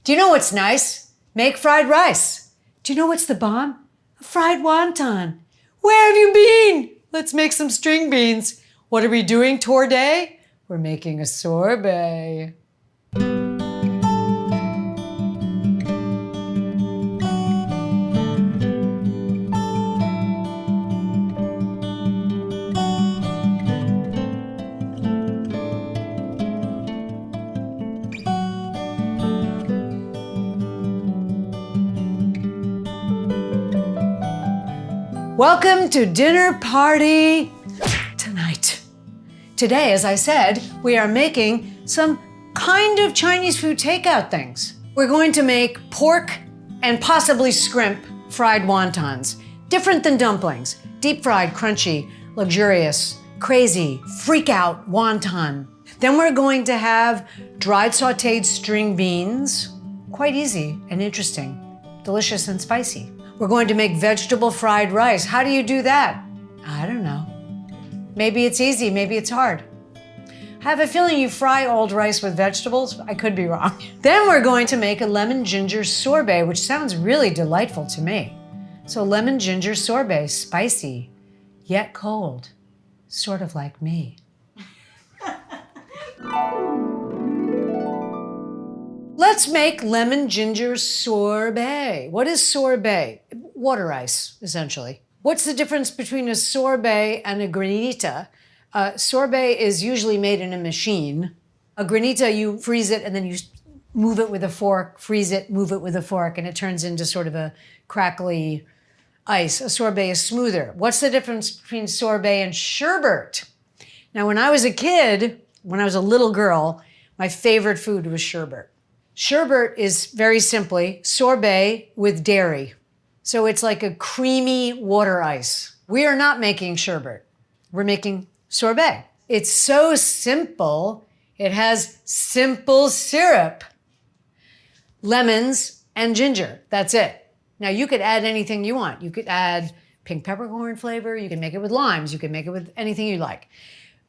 Do you know what's nice? Make fried rice. Do you know what's the bomb? A fried wonton. Where have you been? Let's make some string beans. What are we doing today? We're making a sorbet. Welcome to dinner party tonight. Today, as I said, we are making some kind of Chinese food takeout things. We're going to make pork and possibly shrimp fried wontons. Different than dumplings. Deep fried, crunchy, luxurious, crazy, freak out wonton. Then we're going to have dried sauteed string beans. Quite easy and interesting. Delicious and spicy. We're going to make vegetable fried rice. How do you do that? I don't know. Maybe it's easy, maybe it's hard. I have a feeling you fry old rice with vegetables. I could be wrong. Then we're going to make a lemon ginger sorbet, which sounds really delightful to me. So lemon ginger sorbet, spicy, yet cold, sort of like me. Let's make lemon ginger sorbet. What is sorbet? Water ice, essentially. What's the difference between a sorbet and a granita? Sorbet is usually made in a machine. A granita, you freeze it and then you move it with a fork, freeze it, move it with a fork, and it turns into sort of a crackly ice. A sorbet is smoother. What's the difference between sorbet and sherbet? Now, when I was a kid, when I was a little girl, my favorite food was sherbet. Sherbet is very simply sorbet with dairy. So it's like a creamy water ice. We are not making sherbet. We're making sorbet. It's so simple. It has simple syrup, lemons, and ginger. That's it. Now you could add anything you want. You could add pink peppercorn flavor. You can make it with limes. You can make it with anything you like.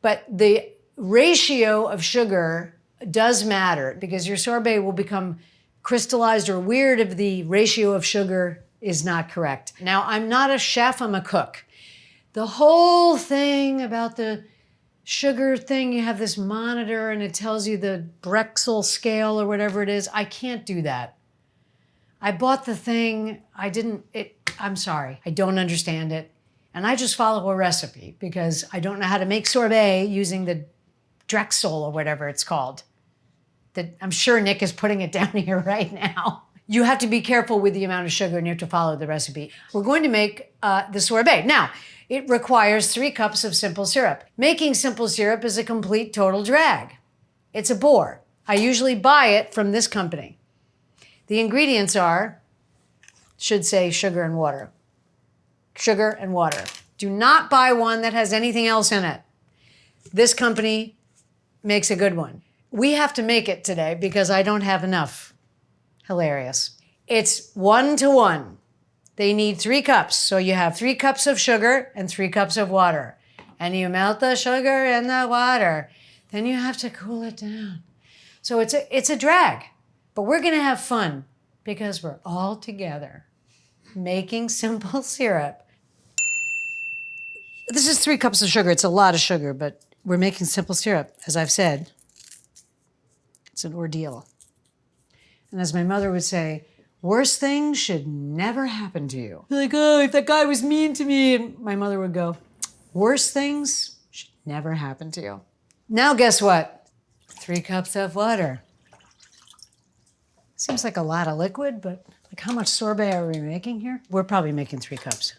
But the ratio of sugar does matter because your sorbet will become crystallized or weird if the ratio of sugar is not correct. Now, I'm not a chef, I'm a cook. The whole thing about the sugar thing, you have this monitor and it tells you the Brexel scale or whatever it is. I can't do that. I bought the thing, I'm sorry, I don't understand it. And I just follow a recipe because I don't know how to make sorbet using the Drexel or whatever it's called. That I'm sure Nick is putting it down here right now. You have to be careful with the amount of sugar and you have to follow the recipe. We're going to make the sorbet. Now, it requires 3 cups of simple syrup. Making simple syrup is a complete total drag. It's a bore. I usually buy it from this company. The ingredients should say sugar and water. Sugar and water. Do not buy one that has anything else in it. This company makes a good one. We have to make it today because I don't have enough. Hilarious. It's 1 to 1. They need 3 cups. So you have 3 cups of sugar and 3 cups of water. And you melt the sugar in the water. Then you have to cool it down. So it's a drag. But we're going to have fun because we're all together making simple syrup. This is 3 cups of sugar. It's a lot of sugar, but we're making simple syrup, as I've said. It's an ordeal. And as my mother would say, worse things should never happen to you. You're like, oh, if that guy was mean to me. And my mother would go, worse things should never happen to you. Now guess what? 3 cups of water. Seems like a lot of liquid, but like how much sorbet are we making here? We're probably making 3 cups,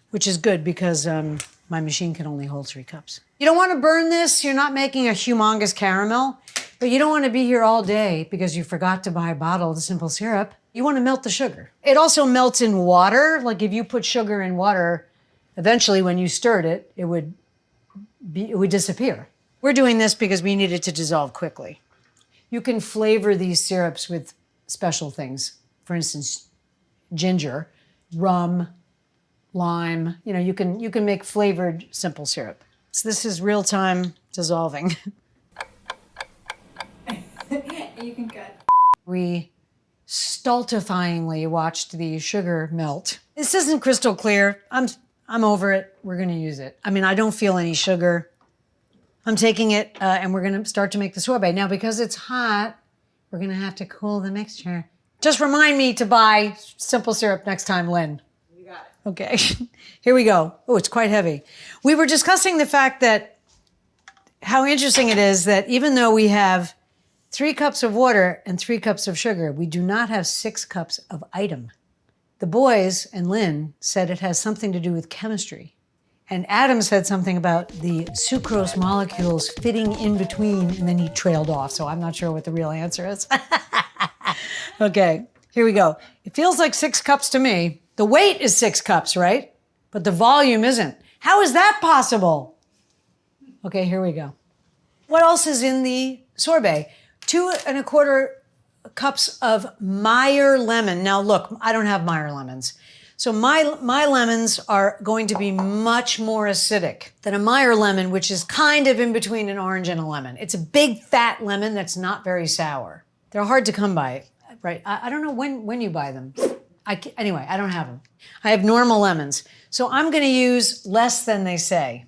which is good because my machine can only hold 3 cups. You don't want to burn this. You're not making a humongous caramel. But you don't want to be here all day because you forgot to buy a bottle of the simple syrup. You want to melt the sugar. It also melts in water. Like if you put sugar in water, eventually when you stirred it, it would disappear. We're doing this because we need it to dissolve quickly. You can flavor these syrups with special things. For instance, ginger, rum, lime. You know, you can make flavored simple syrup. So this is real-time dissolving. You can cut. We stultifyingly watched the sugar melt. This isn't crystal clear. I'm over it. We're gonna use it. I mean, I don't feel any sugar. I'm taking it and we're gonna start to make the sorbet. Now, because it's hot, we're gonna have to cool the mixture. Just remind me to buy simple syrup next time, Lynn. You got it. Okay, here we go. Oh, it's quite heavy. We were discussing the fact that how interesting it is that even though we have 3 cups of water and 3 cups of sugar, we do not have 6 cups of item. The boys and Lynn said it has something to do with chemistry. And Adam said something about the sucrose molecules fitting in between, and then he trailed off. So I'm not sure what the real answer is. Okay, here we go. It feels like 6 cups to me. The weight is 6 cups, right? But the volume isn't. How is that possible? Okay, here we go. What else is in the sorbet? 2 1/4 cups of Meyer lemon. Now look, I don't have Meyer lemons. So my lemons are going to be much more acidic than a Meyer lemon, which is kind of in between an orange and a lemon. It's a big fat lemon that's not very sour. They're hard to come by, right? I don't know when you buy them. Anyway, I don't have them. I have normal lemons. So I'm gonna use less than they say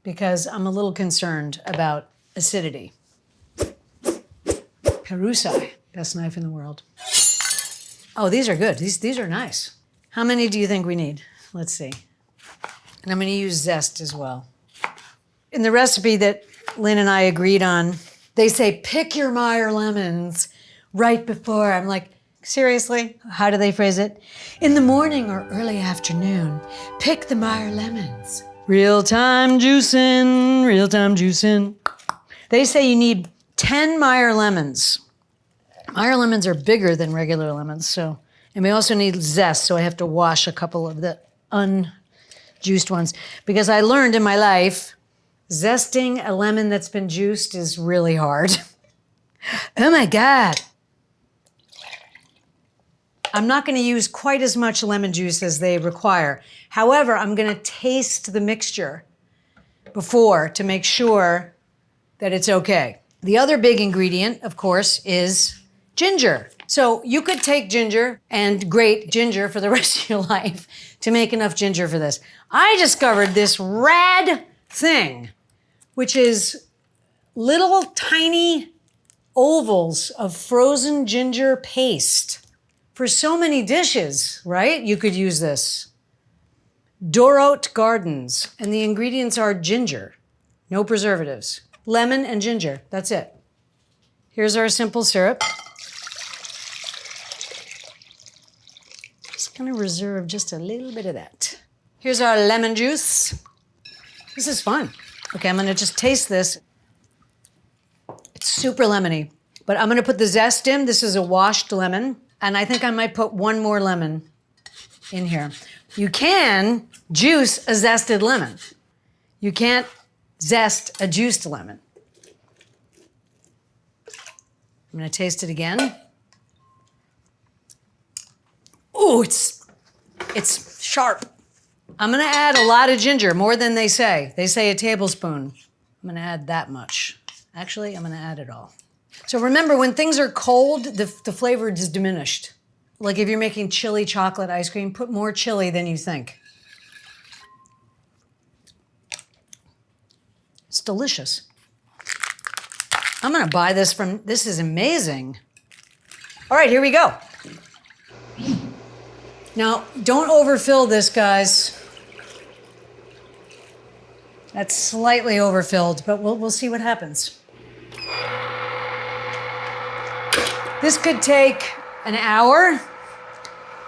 because I'm a little concerned about acidity. Perusai, best knife in the world. Oh, these are good. These are nice. How many do you think we need? Let's see. And I'm gonna use zest as well. In the recipe that Lynn and I agreed on, they say pick your Meyer lemons right before. I'm like, seriously? How do they phrase it? In the morning or early afternoon, pick the Meyer lemons. Real-time juicing, real-time juicing. They say you need 10 Meyer lemons. Meyer lemons are bigger than regular lemons, so. And we also need zest, so I have to wash a couple of the unjuiced ones. Because I learned in my life, zesting a lemon that's been juiced is really hard. Oh my God. I'm not gonna use quite as much lemon juice as they require. However, I'm gonna taste the mixture before to make sure that it's okay. The other big ingredient, of course, is ginger. So you could take ginger and grate ginger for the rest of your life to make enough ginger for this. I discovered this rad thing, which is little tiny ovals of frozen ginger paste for so many dishes, right? You could use this. Dorot Gardens, and the ingredients are ginger, no preservatives, lemon and ginger, that's it. Here's our simple syrup. Just gonna reserve just a little bit of that. Here's our lemon juice. This is fun. Okay, I'm gonna just taste this. It's super lemony, but I'm gonna put the zest in. This is a washed lemon, and I think I might put 1 more lemon in here. You can juice a zested lemon. You can't zest a juiced lemon. I'm gonna taste it again. Ooh, it's sharp. I'm gonna add a lot of ginger, more than they say. They say a tablespoon. I'm gonna add that much. Actually, I'm gonna add it all. So remember, when things are cold, the flavor is diminished. Like if you're making chili chocolate ice cream, put more chili than you think. It's delicious. I'm gonna buy this this is amazing. All right, here we go. Now, don't overfill this, guys. That's slightly overfilled, but we'll see what happens. This could take an hour.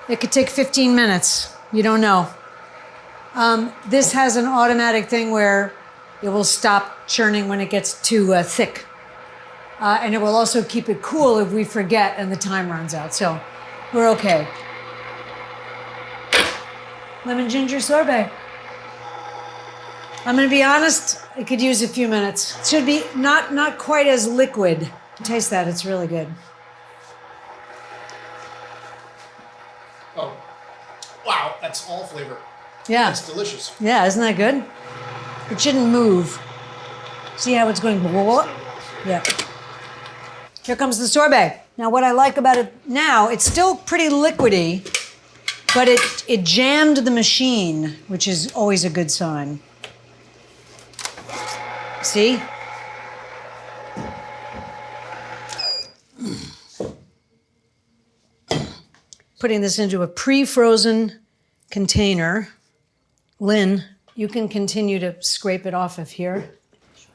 It could take 15 minutes. You don't know. This has an automatic thing where it will stop churning when it gets too thick. And it will also keep it cool if we forget and the time runs out. So we're okay. Lemon ginger sorbet. I'm gonna be honest, it could use a few minutes. It should be not quite as liquid. Taste that, it's really good. Oh, wow, that's all flavor. Yeah. That's delicious. Yeah, isn't that good? It shouldn't move. See how it's going? Yeah. Here comes the sorbet. Now what I like about it now, it's still pretty liquidy, but it jammed the machine, which is always a good sign. See? Putting this into a pre-frozen container. Lynn, you can continue to scrape it off of here,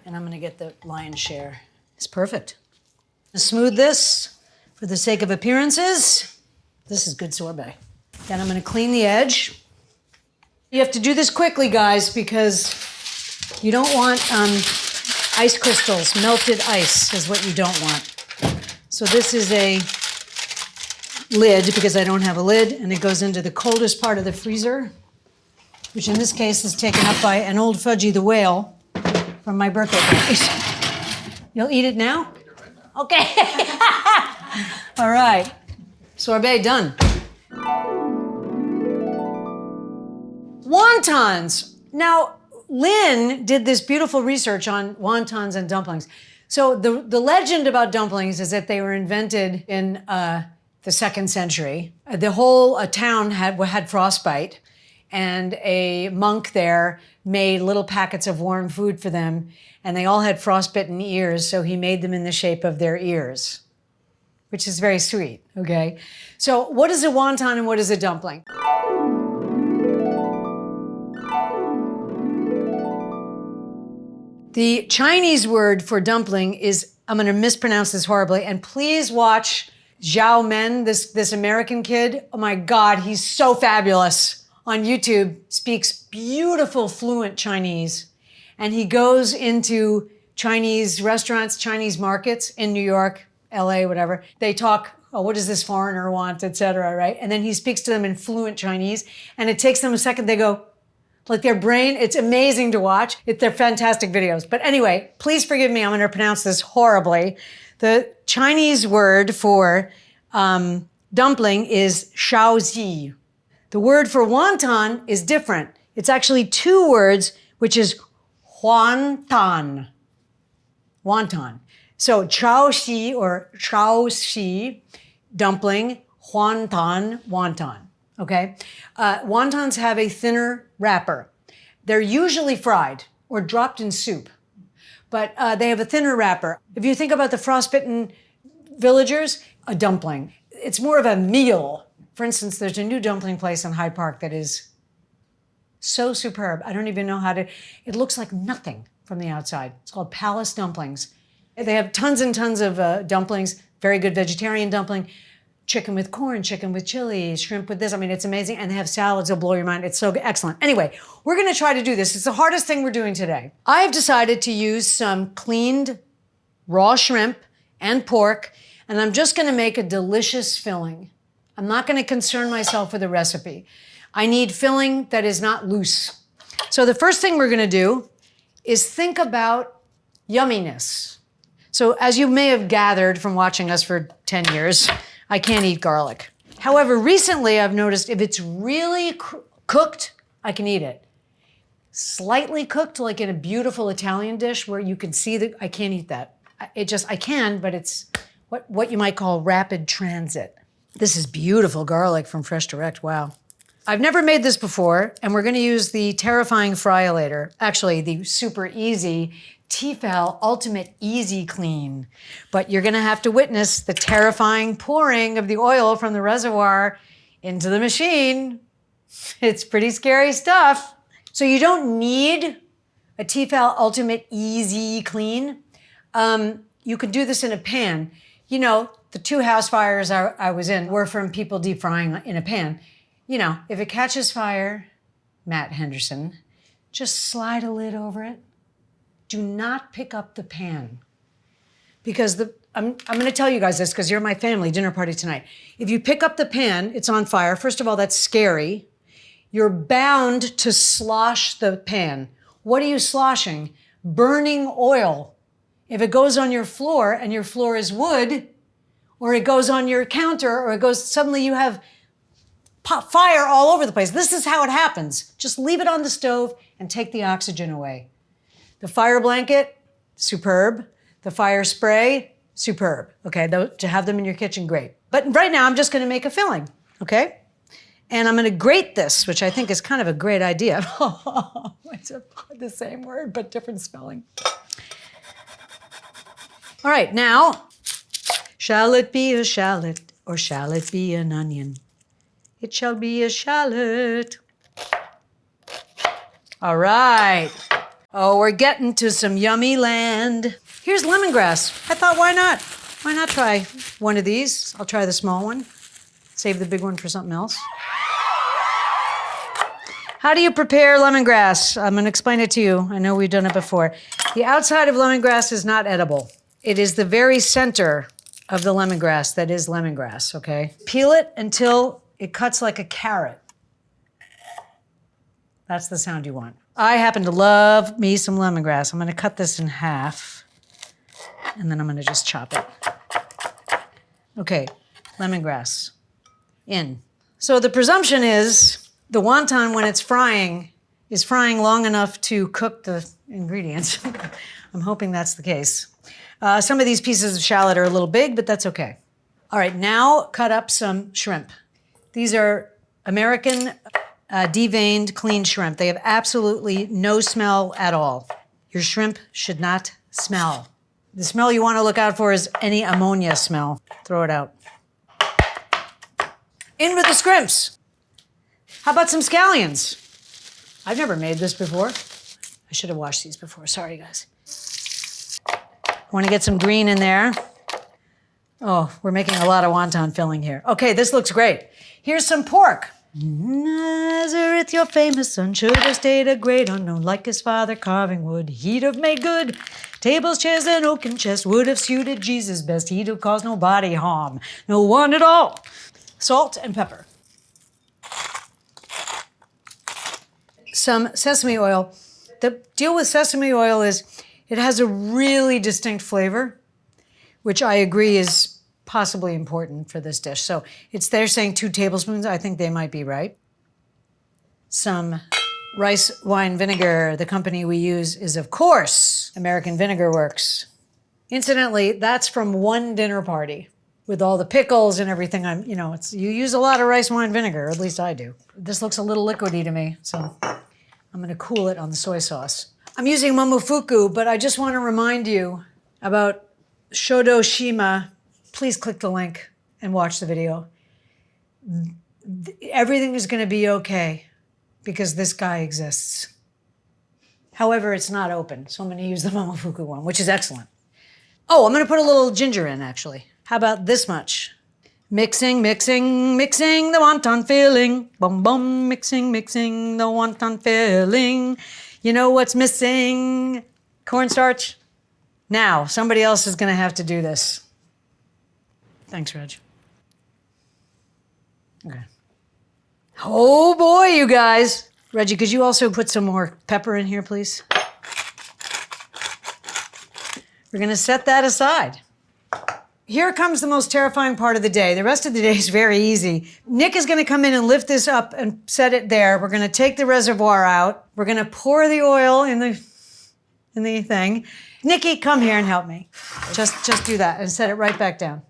and I'm gonna get the lion's share. It's perfect. Smooth this for the sake of appearances. This is good sorbet. Then I'm gonna clean the edge. You have to do this quickly, guys, because you don't want ice crystals. Melted ice is what you don't want. So this is a lid, because I don't have a lid, and it goes into the coldest part of the freezer, which in this case is taken up by an old Fudgy the Whale from my birthday party. You'll eat it now? Okay. All right. Sorbet done. Wontons. Now, Lynn did this beautiful research on wontons and dumplings. So the legend about dumplings is that they were invented in the 2nd century. The whole town had frostbite, and a monk there made little packets of warm food for them, and they all had frostbitten ears, so he made them in the shape of their ears, which is very sweet, okay? So what is a wonton and what is a dumpling? The Chinese word for dumpling is, I'm gonna mispronounce this horribly, and please watch Zhao Men, this American kid. Oh my God, he's so fabulous. On YouTube, speaks beautiful, fluent Chinese. And he goes into Chinese restaurants, Chinese markets in New York, LA, whatever. They talk, oh, what does this foreigner want, et cetera, right? And then he speaks to them in fluent Chinese. And it takes them a second, they go, like their brain, it's amazing to watch. They're fantastic videos. But anyway, please forgive me, I'm gonna pronounce this horribly. The Chinese word for dumpling is shaozi. The word for wonton is different. It's actually 2 words, which is wonton. Wonton. So chaoxi or chaoxi, dumpling, wonton, wonton. Okay? Wontons have a thinner wrapper. They're usually fried or dropped in soup, but they have a thinner wrapper. If you think about the frostbitten villagers, a dumpling. It's more of a meal. For instance, there's a new dumpling place in Hyde Park that is so superb. I don't even know how to, it looks like nothing from the outside. It's called Palace Dumplings. They have tons and tons of dumplings, very good vegetarian dumpling, chicken with corn, chicken with chili, shrimp with this. I mean, it's amazing. And they have salads that'll blow your mind. It's so excellent. Anyway, we're gonna try to do this. It's the hardest thing we're doing today. I have decided to use some cleaned raw shrimp and pork, and I'm just gonna make a delicious filling. I'm not gonna concern myself with a recipe. I need filling that is not loose. So the first thing we're gonna do is think about yumminess. So as you may have gathered from watching us for 10 years, I can't eat garlic. However, recently I've noticed if it's really cooked, I can eat it. Slightly cooked, like in a beautiful Italian dish where you can see that, I can't eat that. I can, but it's what you might call rapid transit. This is beautiful garlic from Fresh Direct, wow. I've never made this before, and we're gonna use the terrifying Fryolator, actually the super easy Tefal Ultimate Easy Clean. But you're gonna have to witness the terrifying pouring of the oil from the reservoir into the machine. It's pretty scary stuff. So you don't need a Tefal Ultimate Easy Clean. You could do this in a pan. You know, the 2 house fires I was in were from people deep frying in a pan. You know, if it catches fire, Matt Henderson, just slide a lid over it. Do not pick up the pan. Because I'm gonna tell you guys this because you're my family dinner party tonight. If you pick up the pan, it's on fire. First of all, that's scary. You're bound to slosh the pan. What are you sloshing? Burning oil. If it goes on your floor and your floor is wood, or it goes on your counter, or it goes, suddenly you have fire all over the place. This is how it happens. Just leave it on the stove and take the oxygen away. The fire blanket, superb. The fire spray, superb, okay? To have them in your kitchen, great. But right now, I'm just gonna make a filling, okay? And I'm gonna grate this, which I think is kind of a great idea. It's the same word, but different spelling. All right, now, shall it be a shallot or shall it be an onion? It shall be a shallot. All right. Oh, we're getting to some yummy land. Here's lemongrass. I thought, why not? Why not try one of these? I'll try the small one. Save the big one for something else. How do you prepare lemongrass? I'm gonna explain it to you. I know we've done it before. The outside of lemongrass is not edible. It is the very center of the lemongrass that is lemongrass, okay? Peel it until it cuts like a carrot. That's the sound you want. I happen to love me some lemongrass. I'm gonna cut this in half, and then I'm gonna just chop it. Okay, lemongrass, in. So the presumption is the wonton, when it's frying, is frying long enough to cook the ingredients. I'm hoping that's the case. Some of these pieces of shallot are a little big, but that's okay. All right, now cut up some shrimp. These are American deveined clean shrimp. They have absolutely no smell at all. Your shrimp should not smell. The smell you want to look out for is any ammonia smell. Throw it out. In with the scrimps. How about some scallions? I've never made this before. I should have washed these before. Sorry, guys. I want to get some green in there. Oh, we're making a lot of wonton filling here. Okay, this looks great. Here's some pork. Nazareth, your famous son, should have stayed a great unknown, like his father carving wood. He'd have made good. Tables, chairs, and oaken chest would have suited Jesus best. He'd have caused nobody harm, no one at all. Salt and pepper. Some sesame oil. The deal with sesame oil is it has a really distinct flavor, which I agree is possibly important for this dish. So they're saying 2 tablespoons. I think they might be right. Some rice wine vinegar. The company we use is, of course, American Vinegar Works. Incidentally, that's from one dinner party with all the pickles and everything. You use a lot of rice wine vinegar, or at least I do. This looks a little liquidy to me, so I'm gonna cool it on the soy sauce. I'm using momofuku, but I just want to remind you about Shodo Shima. Please click the link and watch the video. Everything is going to be okay because this guy exists. However, it's not open, so I'm going to use the momofuku one, which is excellent. Oh, I'm going to put a little ginger in, actually. How about this much? Mixing, mixing, mixing the wonton filling. Boom, boom, mixing, mixing the wonton filling. You know what's missing? Cornstarch. Now, somebody else is going to have to do this. Thanks, Reg. Okay. Oh boy, you guys. Reggie, could you also put some more pepper in here, please? We're gonna set that aside. Here comes the most terrifying part of the day. The rest of the day is very easy. Nick is gonna come in and lift this up and set it there. We're gonna take the reservoir out. We're gonna pour the oil in the thing. Nikki, come here and help me. Just do that and set it right back down.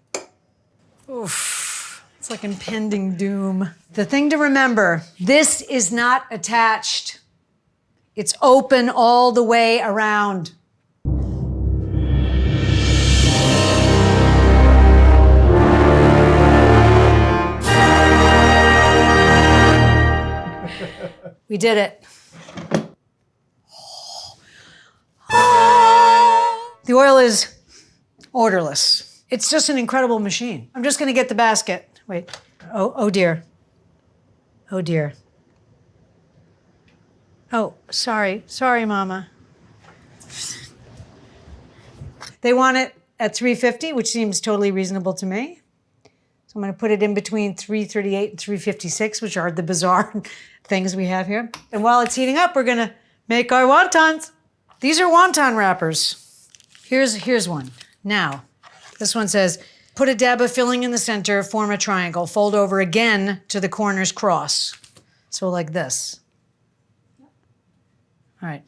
Oof, it's like impending doom. The thing to remember, this is not attached. It's open all the way around. We did it. The oil is odorless. It's just an incredible machine. I'm just gonna get the basket. Wait, oh dear. Oh dear. Oh, sorry, Mama. They want it at 350, which seems totally reasonable to me. So I'm gonna put it in between 338 and 356, which are the bizarre things we have here. And while it's heating up, we're gonna make our wontons. These are wonton wrappers. Here's one. Now, this one says, put a dab of filling in the center, form a triangle, fold over again to the corners cross. So like this. All right.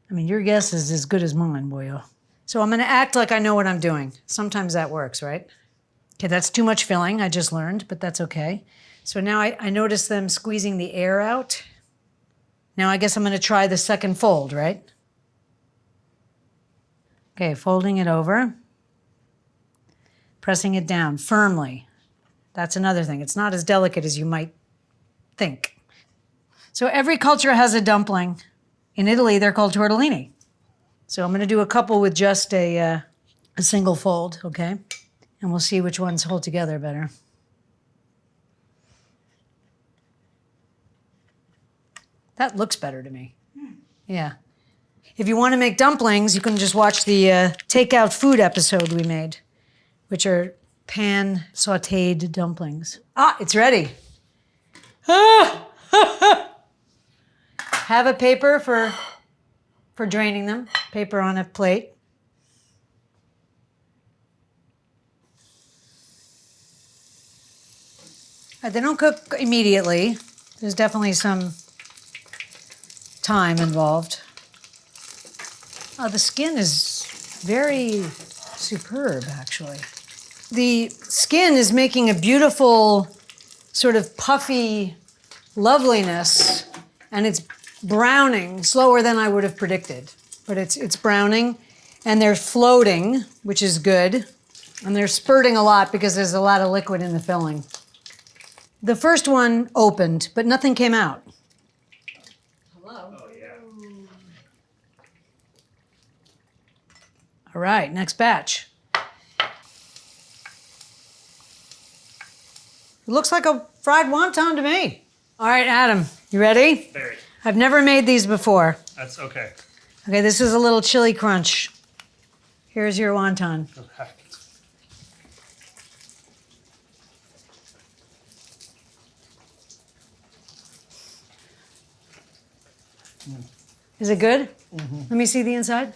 I mean, your guess is as good as mine, boyo. So I'm gonna act like I know what I'm doing. Sometimes that works, right? Okay, that's too much filling, I just learned, but that's okay. So now I notice them squeezing the air out. Now I guess I'm gonna try the second fold, right? Okay, folding it over. Pressing it down firmly. That's another thing. It's not as delicate as you might think. So every culture has a dumpling. In Italy, they're called tortellini. So I'm gonna do a couple with just a single fold, okay? And we'll see which ones hold together better. That looks better to me. Yeah. If you want to make dumplings, you can just watch the takeout food episode we made, which are pan sauteed dumplings. Ah, it's ready. Ah! Have a paper for draining them, paper on a plate. They don't cook immediately. There's definitely some time involved. Oh, the skin is very superb, actually. The skin is making a beautiful sort of puffy loveliness, and it's browning slower than I would have predicted. But it's browning, and they're floating, which is good, and they're spurting a lot because there's a lot of liquid in the filling. The first one opened, but nothing came out. Hello. Oh, yeah. All right, next batch. It looks like a fried wonton to me. All right, Adam, you ready? Very. I've never made these before. That's okay. Okay, this is a little chili crunch. Here's your wonton. Okay. Is it good? Mm-hmm. Let me see the inside.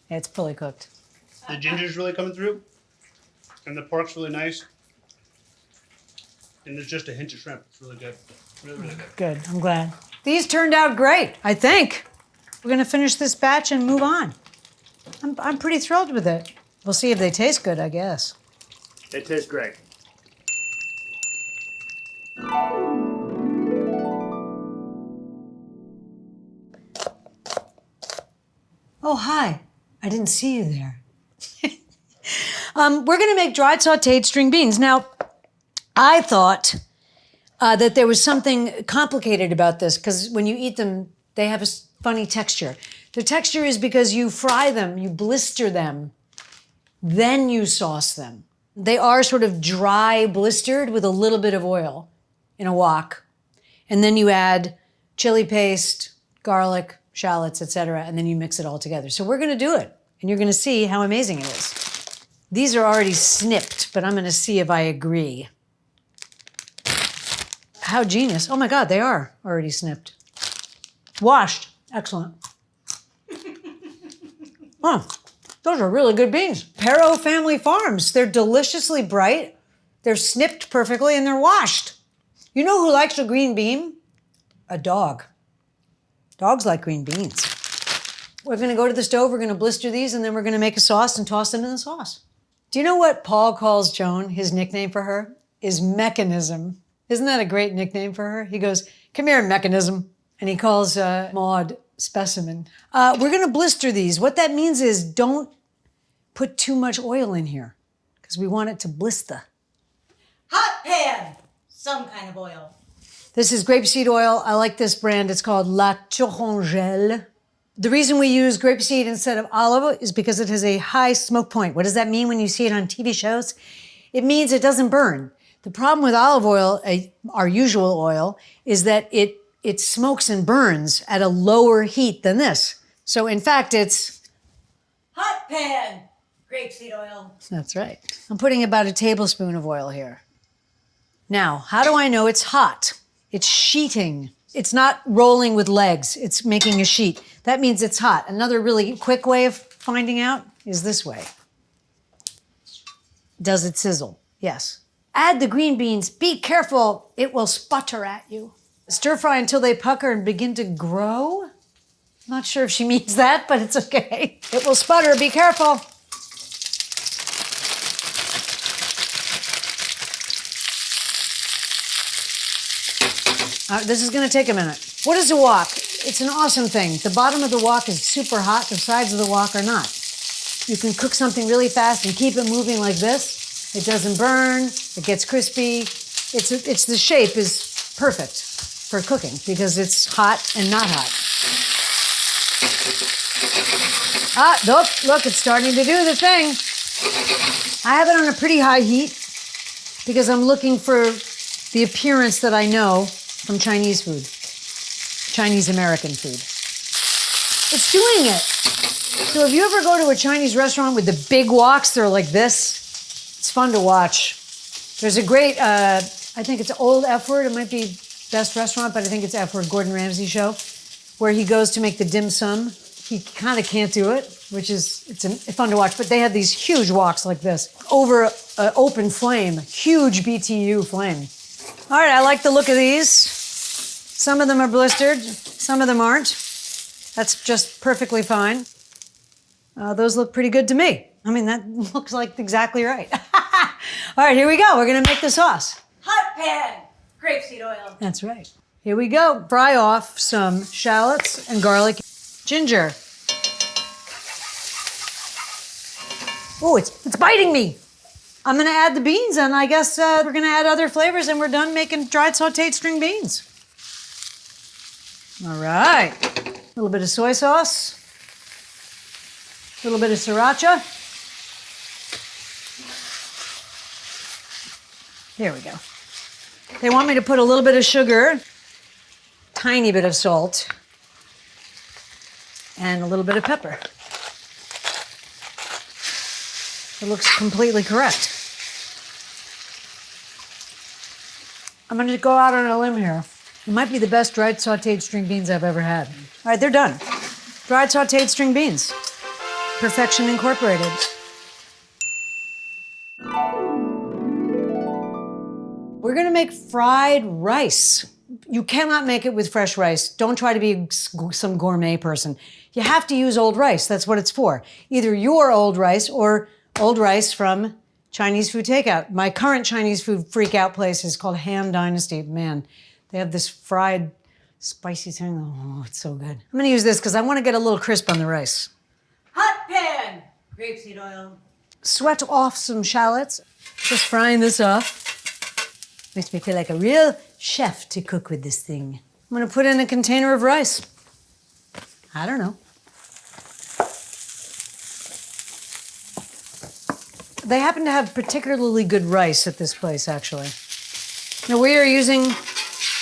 Yeah, it's fully cooked. The ginger's really coming through, and the pork's really nice. And there's just a hint of shrimp. It's really good. Really, really good. Good, I'm glad. These turned out great, I think. We're gonna finish this batch and move on. I'm pretty thrilled with it. We'll see if they taste good, I guess. They taste great. Oh, hi. I didn't see you there. We're gonna make dried sauteed string beans. Now, I thought that there was something complicated about this because when you eat them, they have a funny texture. The texture is because you fry them, you blister them, then you sauce them. They are sort of dry blistered with a little bit of oil in a wok. And then you add chili paste, garlic, shallots, etc., and then you mix it all together. So we're gonna do it, and you're gonna see how amazing it is. These are already snipped, but I'm gonna see if I agree. How genius. Oh my God, they are already snipped. Washed, excellent. Oh, those are really good beans. Perro Family Farms. They're deliciously bright, they're snipped perfectly, and they're washed. You know who likes a green bean? A dog. Dogs like green beans. We're gonna go to the stove, we're gonna blister these, and then we're gonna make a sauce and toss them in the sauce. Do you know what Paul calls Joan? His nickname for her is Mechanism. Isn't that a great nickname for her? He goes, "Come here, Mechanism." And he calls Maud Specimen. We're gonna blister these. What that means is don't put too much oil in here because we want it to blister. Hot pan. Some kind of oil. This is grapeseed oil. I like this brand. It's called La Tourangelle. The reason we use grapeseed instead of olive is because it has a high smoke point. What does that mean when you see it on TV shows? It means it doesn't burn. The problem with olive oil, our usual oil, is that it smokes and burns at a lower heat than this. So in fact, it's... Hot pan. Grapeseed oil. That's right. I'm putting about a tablespoon of oil here. Now, how do I know it's hot? It's sheeting. It's not rolling with legs. It's making a sheet. That means it's hot. Another really quick way of finding out is this way. Does it sizzle? Yes. Add the green beans. Be careful. It will sputter at you. Stir fry until they pucker and begin to grow. Not sure if she means that, but it's okay. It will sputter, be careful. This is gonna take a minute. What is a wok? It's an awesome thing. The bottom of the wok is super hot, the sides of the wok are not. You can cook something really fast and keep it moving like this. It doesn't burn, it gets crispy. It's the shape is perfect for cooking because it's hot and not hot. Look, it's starting to do the thing. I have it on a pretty high heat because I'm looking for the appearance that I know from Chinese food, Chinese American food. It's doing it. So if you ever go to a Chinese restaurant with the big woks, they're like this, it's fun to watch. There's a great, I think it's Old F Word, it might be Best Restaurant, but I think it's F Word, Gordon Ramsay show, where he goes to make the dim sum. He kind of can't do it, which is, it's fun to watch, but they have these huge woks like this, over an open flame, huge BTU flame. All right, I like the look of these. Some of them are blistered, some of them aren't. That's just perfectly fine. Those look pretty good to me. I mean, that looks like exactly right. All right, here we go. We're gonna make the sauce. Hot pan, grapeseed oil. That's right. Here we go. Fry off some shallots and garlic. Ginger. Oh, it's biting me. I'm gonna add the beans and I guess we're gonna add other flavors and we're done making dried sauteed string beans. All right. A little bit of soy sauce. A little bit of sriracha. Here we go. They want me to put a little bit of sugar, tiny bit of salt, and a little bit of pepper. It looks completely correct. I'm gonna go out on a limb here. It might be the best dried sauteed string beans I've ever had. All right, they're done. Dried sauteed string beans. Perfection Incorporated. We're gonna make fried rice. You cannot make it with fresh rice. Don't try to be some gourmet person. You have to use old rice, that's what it's for. Either your old rice or old rice from Chinese food takeout. My current Chinese food freakout place is called Ham Dynasty. Man, they have this fried spicy thing. Oh, it's so good. I'm gonna use this because I wanna get a little crisp on the rice. Hot pan, grapeseed oil. Sweat off some shallots. Just frying this off. Makes me feel like a real chef to cook with this thing. I'm gonna put in a container of rice. I don't know. They happen to have particularly good rice at this place, actually. Now we are using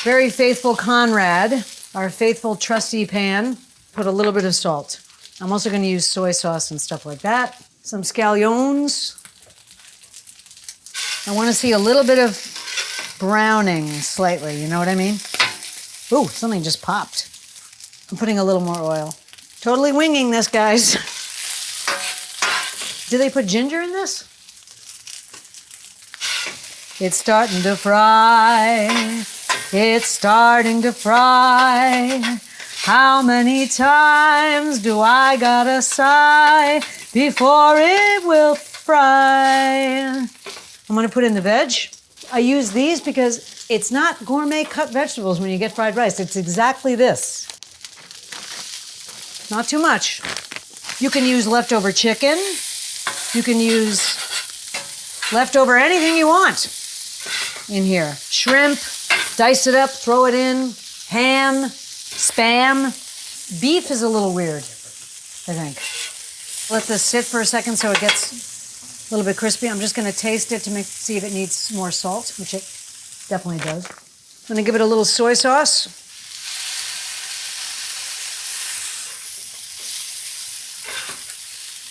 very faithful Conrad, our faithful trusty pan. Put a little bit of salt. I'm also gonna use soy sauce and stuff like that. Some scallions. I wanna see a little bit of browning slightly, you know what I mean? Ooh, something just popped. I'm putting a little more oil. Totally winging this, guys. Do they put ginger in this? It's starting to fry. It's starting to fry. How many times do I gotta sigh before it will fry? I'm gonna put in the veg. I use these because it's not gourmet cut vegetables when you get fried rice. It's exactly this. Not too much. You can use leftover chicken. You can use leftover anything you want in here. Shrimp, dice it up, throw it in. Ham, Spam. Beef is a little weird, I think. Let this sit for a second so it gets a little bit crispy. I'm just gonna taste it to see if it needs more salt, which it definitely does. I'm gonna give it a little soy sauce.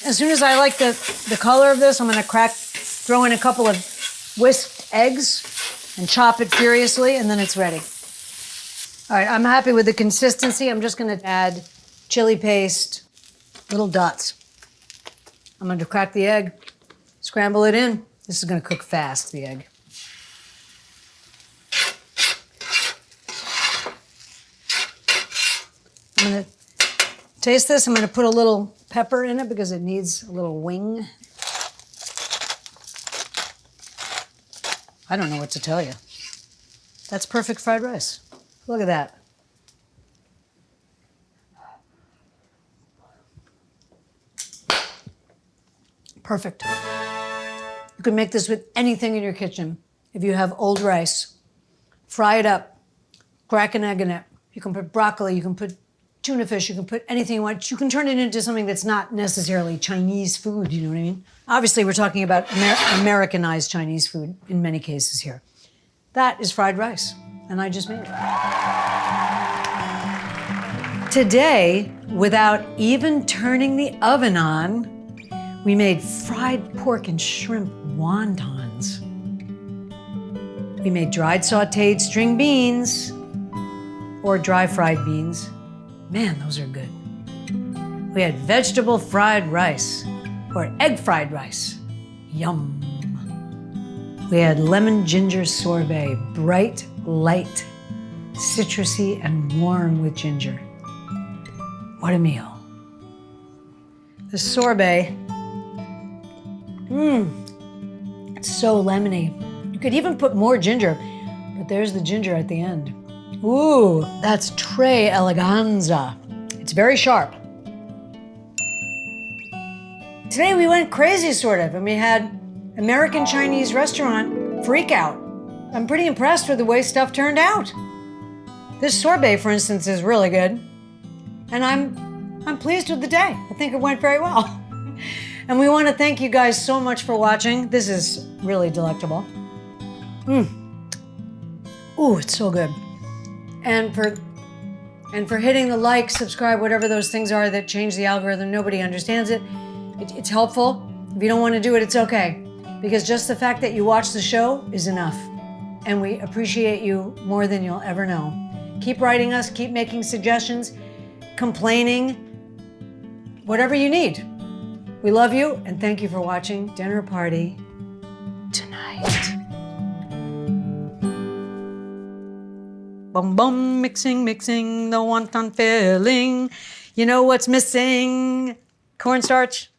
As soon as I like the color of this, I'm gonna throw in a couple of whisked eggs and chop it furiously, and then it's ready. All right, I'm happy with the consistency. I'm just gonna add chili paste, little dots. I'm gonna crack the egg, scramble it in. This is gonna cook fast, the egg. I'm gonna Taste this. I'm going to put a little pepper in it because it needs a little wing. I don't know what to tell you. That's perfect fried rice. Look at that. Perfect. You can make this with anything in your kitchen. If you have old rice, fry it up, crack an egg in it. You can put broccoli, you can put tuna fish, you can put anything you want. You can turn it into something that's not necessarily Chinese food, you know what I mean? Obviously, we're talking about Americanized Chinese food in many cases here. That is fried rice, and I just made it. Today, without even turning the oven on, we made fried pork and shrimp wontons. We made dried sautéed string beans or dry fried beans. Man, those are good. We had vegetable fried rice or egg fried rice. Yum. We had lemon ginger sorbet, bright, light, citrusy, and warm with ginger. What a meal. The sorbet, it's so lemony. You could even put more ginger, but there's the ginger at the end. Ooh, that's Tre Eleganza. It's very sharp. Today we went crazy, sort of, and we had American Chinese restaurant freakout. I'm pretty impressed with the way stuff turned out. This sorbet, for instance, is really good, and I'm pleased with the day. I think it went very well. And we want to thank you guys so much for watching. This is really delectable. Ooh, it's so good. And for hitting the like, subscribe, whatever those things are that change the algorithm. Nobody understands it. It's helpful. If you don't want to do it, it's okay. Because just the fact that you watch the show is enough. And we appreciate you more than you'll ever know. Keep writing us, keep making suggestions, complaining, whatever you need. We love you, and thank you for watching Dinner Party tonight. Bum bum, mixing, mixing, the wonton filling. You know what's missing? Cornstarch.